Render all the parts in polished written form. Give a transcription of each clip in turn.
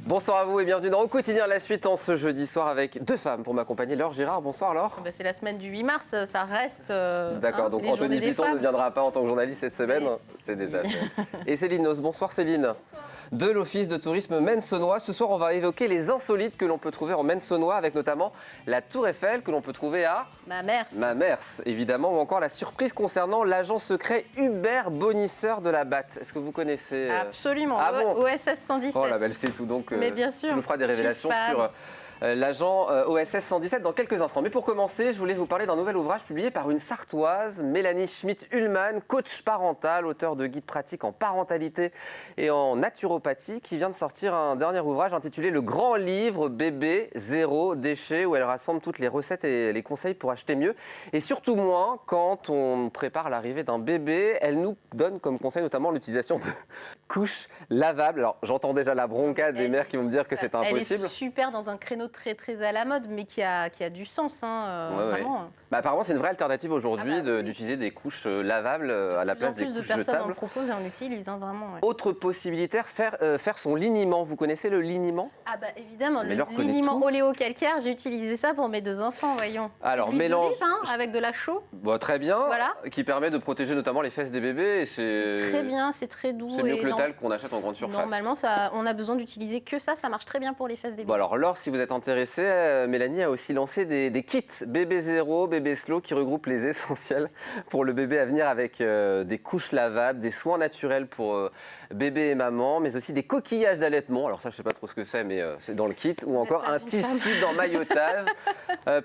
Bonsoir à vous et bienvenue dans Au Quotidien, la suite en ce jeudi soir avec deux femmes pour m'accompagner. Laure Girard, bonsoir Laure. C'est la semaine du 8 mars, ça reste... D'accord, donc Anthony Piton ne viendra pas en tant que journaliste cette semaine, Mais c'est déjà fait. Et Céline Noz, bonsoir Céline. Bonsoir. De l'Office de tourisme Maine-Saunois. Ce soir, on va évoquer les insolites que l'on peut trouver en Maine-Saunois, avec notamment la Tour Eiffel que l'on peut trouver à... Mamers, évidemment, ou encore la surprise concernant l'agent secret Hubert Bonisseur de la BAT. Est-ce que vous connaissez Absolument, bon OSS 117. Oh la belle, c'est tout, donc mais bien sûr, tu nous feras des révélations sur... l'agent OSS 117 dans quelques instants. Mais pour commencer, je voulais vous parler d'un nouvel ouvrage publié par une Sartoise, Mélanie Schmitt-Ullmann, coach parental, auteur de guides pratiques en parentalité et en naturopathie, qui vient de sortir un dernier ouvrage intitulé Le Grand Livre Bébé Zéro Déchet, où elle rassemble toutes les recettes et les conseils pour acheter mieux et surtout moins quand on prépare l'arrivée d'un bébé. Elle nous donne comme conseil notamment l'utilisation de couches lavables. Alors j'entends déjà la bronca des mères qui vont me dire que c'est impossible. Elle est super dans un créneau très à la mode, mais qui a du sens, vraiment. Ouais. Bah, apparemment, c'est une vraie alternative aujourd'hui d'utiliser des couches lavables à la place des couches jetables. Plus de personnes en proposent et en utilisent, vraiment. Ouais. Autre possibilité, faire son liniment. Vous connaissez le liniment? Ah bah évidemment, le liniment oléo-calcaire, j'ai utilisé ça pour mes deux enfants, voyons. Alors, mélange avec de la chaux. Bon, très bien, voilà. Qui permet de protéger notamment les fesses des bébés. C'est très bien, c'est très doux. C'est mieux que le talc qu'on achète en grande surface. Normalement, on a besoin d'utiliser que ça marche très bien pour les fesses des bébés. Bon alors, Laure, si vous êtes intéressée, Mélanie a aussi lancé des kits bébé zéro, bébé slow qui regroupent les essentiels pour le bébé à venir avec des couches lavables, des soins naturels pour bébé et maman, mais aussi des coquillages d'allaitement. Alors ça, je ne sais pas trop ce que c'est, mais c'est dans le kit. Ou encore un tissu d'emmaillotage.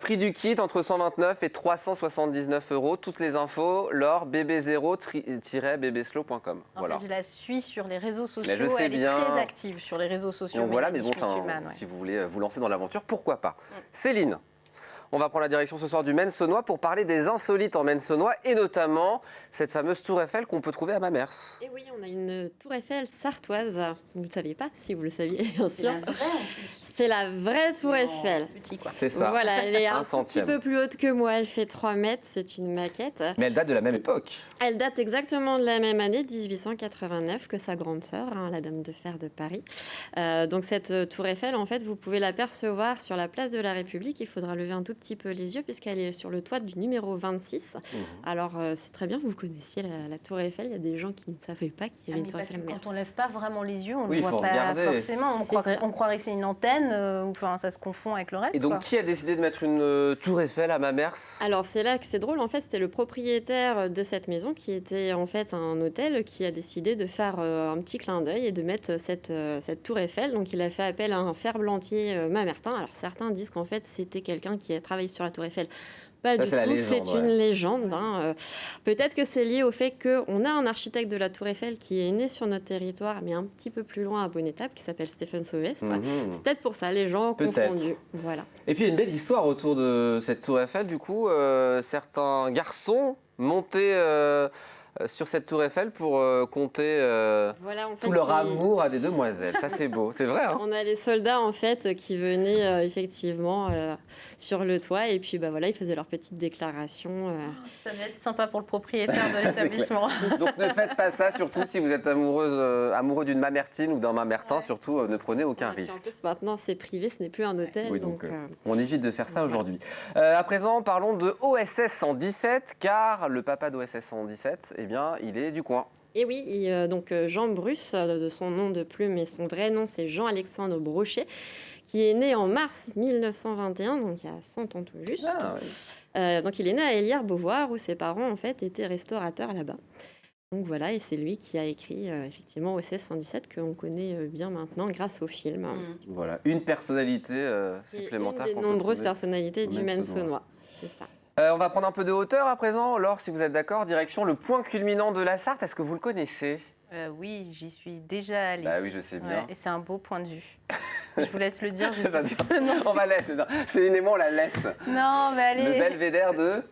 Prix du kit entre 129 et 379 €. Toutes les infos, Laure, bébé0-bébéslow.com. Voilà. En fait, je la suis sur les réseaux sociaux. Mais je sais Elle est très active sur les réseaux sociaux. Donc voilà, mais bon, si vous voulez vous lancer dans l'aventure, pourquoi pas. Céline, on va prendre la direction ce soir du Maine-Saunois pour parler des insolites en Maine-Saunois et notamment cette fameuse tour Eiffel qu'on peut trouver à Mamers. Et oui, on a une tour Eiffel sartoise. Vous ne le saviez pas, si vous le saviez, bien sûr. C'est la vraie tour Eiffel. Petit, quoi. C'est ça. Voilà, elle est un petit peu plus haute que moi. Elle fait 3 mètres. C'est une maquette. Mais elle date de la même époque. Elle date exactement de la même année, 1889, que sa grande sœur, la Dame de Fer de Paris. Donc cette tour Eiffel, en fait, vous pouvez l'apercevoir sur la place de la République. Il faudra lever un tout petit peu les yeux puisqu'elle est sur le toit du numéro 26. Alors, c'est très bien, vous connaissiez la tour Eiffel. Il y a des gens qui ne savaient pas qu'il y avait une tour Eiffel. Quand on ne lève pas vraiment les yeux, on ne le voit pas forcément. On croirait que c'est une antenne. Enfin, ça se confond avec le reste. Et donc, qui a décidé de mettre une tour Eiffel à Mamers? Alors, c'est là que c'est drôle. En fait, c'était le propriétaire de cette maison qui était en fait un hôtel qui a décidé de faire un petit clin d'œil et de mettre cette tour Eiffel. Donc, il a fait appel à un ferblantier mamertin. Alors, certains disent qu'en fait, c'était quelqu'un qui a travaillé sur la tour Eiffel. Pas du tout, c'est une légende. Peut-être que c'est lié au fait qu'on a un architecte de la Tour Eiffel qui est né sur notre territoire, mais un petit peu plus loin à Bonne-Étape, qui s'appelle Stéphane Sauvestre. C'est peut-être pour ça, les gens ont confondu. Voilà. Et puis, il y a une belle histoire autour de cette Tour Eiffel. Du coup, certains garçons montaient sur cette tour Eiffel pour compter tout leur amour à des demoiselles. Ça, c'est beau. C'est vrai. On a les soldats, en fait, qui venaient effectivement sur le toit et puis voilà, ils faisaient leur petite déclaration. Ça va être sympa pour le propriétaire de l'établissement. Donc, ne faites pas ça, surtout si vous êtes amoureux d'une mamertine ou d'un mamertin. Surtout, ne prenez aucun risque. En plus, maintenant, c'est privé, ce n'est plus un hôtel. Oui, donc on évite de faire ça aujourd'hui. À présent, parlons de OSS 117, car le papa d'OSS 117, eh bien, il est du coin. Et oui, donc Jean Bruce, de son nom de plume, et son vrai nom, c'est Jean-Alexandre Brochet, qui est né en mars 1921, donc il y a 100 ans tout juste. Donc il est né à Hélières-Beauvoir, où ses parents, en fait, étaient restaurateurs là-bas. Donc voilà, et c'est lui qui a écrit effectivement OSS 117, qu'on connaît bien maintenant grâce au film. Voilà, une personnalité supplémentaire. Une des nombreuses personnalités du Maine-Saunois, c'est ça. On va prendre un peu de hauteur à présent. Laure, si vous êtes d'accord, direction le point culminant de la Sarthe. Est-ce que vous le connaissez? Oui, j'y suis déjà allée. Bah oui, je sais bien. Et c'est un beau point de vue. Je vous laisse le dire, je sais plus. On va laisser. Céline et moi, on la laisse. Non, mais allez. Le belvédère de...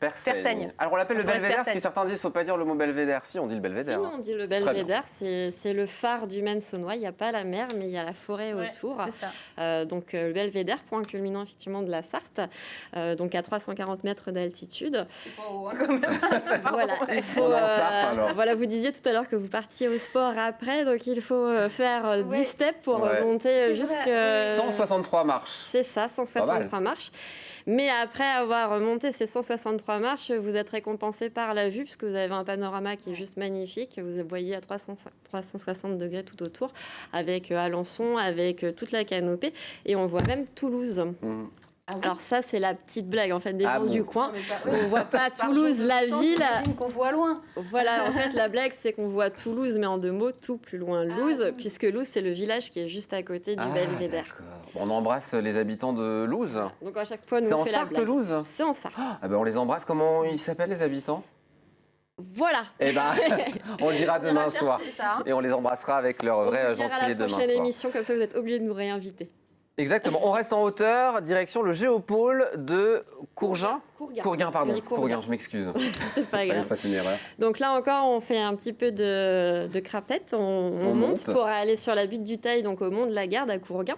Persaigne. Alors on l'appelle le belvédère, parce que certains disent qu'il ne faut pas dire le mot belvédère. Si, on dit le belvédère. Si, non, on dit le belvédère, c'est le phare du Maine-Saunois. Il n'y a pas la mer, mais il y a la forêt autour. C'est ça. Donc le belvédère, point culminant effectivement de la Sarthe, donc à 340 mètres d'altitude. C'est pas haut, hein, quand même. Voilà, il faut, voilà, vous disiez tout à l'heure que vous partiez au sport après, donc il faut faire 10 steps pour monter jusqu'à... 163 marches. C'est ça, 163 marches. Mais après avoir monté ces 163 marches, vous êtes récompensé par la vue, puisque vous avez un panorama qui est juste magnifique. Vous voyez à 360 degrés tout autour, avec Alençon, avec toute la canopée. Et on voit même Toulouse. Ah oui. Alors ça, c'est la petite blague en fait des gens du coin. On ne voit pas Toulouse, la ville. J'imagine qu'on voit loin. Voilà, en fait, la blague, c'est qu'on voit Toulouse, mais en 2 mots, tout plus loin Louz, puisque Louz, c'est le village qui est juste à côté du belvédère. Bon, on embrasse les habitants de Louz. Donc à chaque fois, nous on fait la blague. C'est en Sarthe, Louz ? C'est en Sarthe. On les embrasse. Comment ils s'appellent, les habitants ? Voilà. Eh ben, on le dira demain soir. Et on les embrassera avec leur vrai gentilé demain soir. On prochaine émission, comme ça vous êtes obligés de nous réinviter. Exactement. On reste en hauteur, direction le géopôle de Courgin. Courgin, pardon. Courgin, je m'excuse. C'est pas grave. Fasse une erreur. Donc là encore, on fait un petit peu de crapette. On monte pour aller sur la butte du Teil, donc au mont de la Garde à Courgin.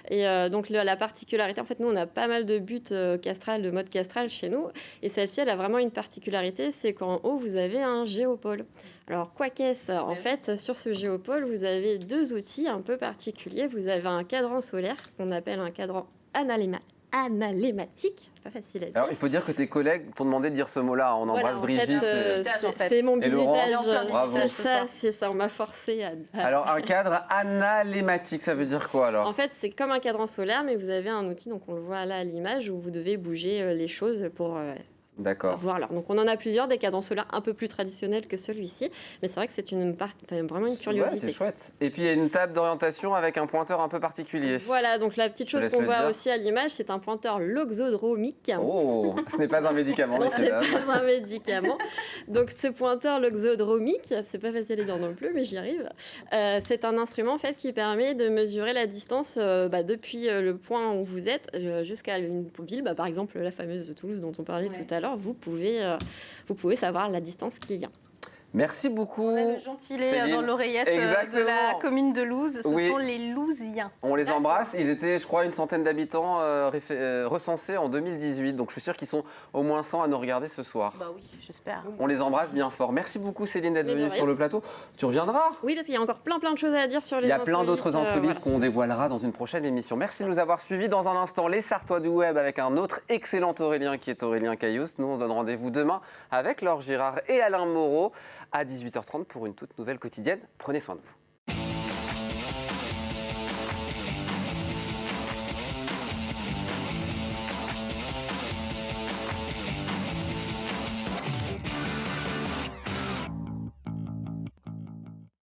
Et donc la particularité, en fait, nous, on a pas mal de buttes castrales, de mode castral chez nous. Et celle-ci, elle a vraiment une particularité, c'est qu'en haut, vous avez un géopôle. Alors, quoi qu'est-ce ? En fait, sur ce géopôle, vous avez 2 outils un peu particuliers. Vous avez un cadran solaire qu'on appelle un cadran analématique. Pas facile à dire. Alors, il faut dire que tes collègues t'ont demandé de dire ce mot-là. On embrasse Brigitte. C'est mon bizutage. Bravo. C'est ça, on m'a forcé à... Alors, un cadre analématique, ça veut dire quoi alors ? En fait, c'est comme un cadran solaire, mais vous avez un outil, donc on le voit là à l'image, où vous devez bouger les choses pour... D'accord. Voilà. Donc on en a plusieurs, des cadrans solaires un peu plus traditionnels que celui-ci, mais c'est vrai que c'est vraiment une curiosité. Ouais, c'est chouette. Et puis il y a une table d'orientation avec un pointeur un peu particulier. Voilà, donc la petite chose qu'on voit aussi à l'image, c'est un pointeur loxodromique. Oh, ce n'est pas un médicament, non, ce n'est pas un médicament. Donc ce pointeur loxodromique, c'est pas facile à dire non plus, mais j'y arrive. C'est un instrument en fait qui permet de mesurer la distance depuis le point où vous êtes jusqu'à une ville, par exemple la fameuse de Toulouse dont on parlait tout à l'heure. Vous pouvez savoir la distance qu'il y a. Merci beaucoup. On a le gentilé dans l'oreillette de la commune de Louz. Ce sont les Louziens. On les embrasse. Ils étaient, je crois, une centaine d'habitants recensés en 2018. Donc je suis sûr qu'ils sont au moins 100 à nous regarder ce soir. Bah oui, j'espère. On les embrasse bien fort. Merci beaucoup Céline d'être venue sur le plateau. Tu reviendras ? Oui, parce qu'il y a encore plein de choses à dire sur les insolites. Il y a plein d'autres insolites qu'on dévoilera dans une prochaine émission. Merci de nous avoir suivis. Dans un instant, les Sartois du web avec un autre excellent Aurélien qui est Aurélien Caillouste. Nous, on se donne rendez-vous demain avec Laure Girard et Alain Moreau à 18h30 pour une toute nouvelle quotidienne. Prenez soin de vous.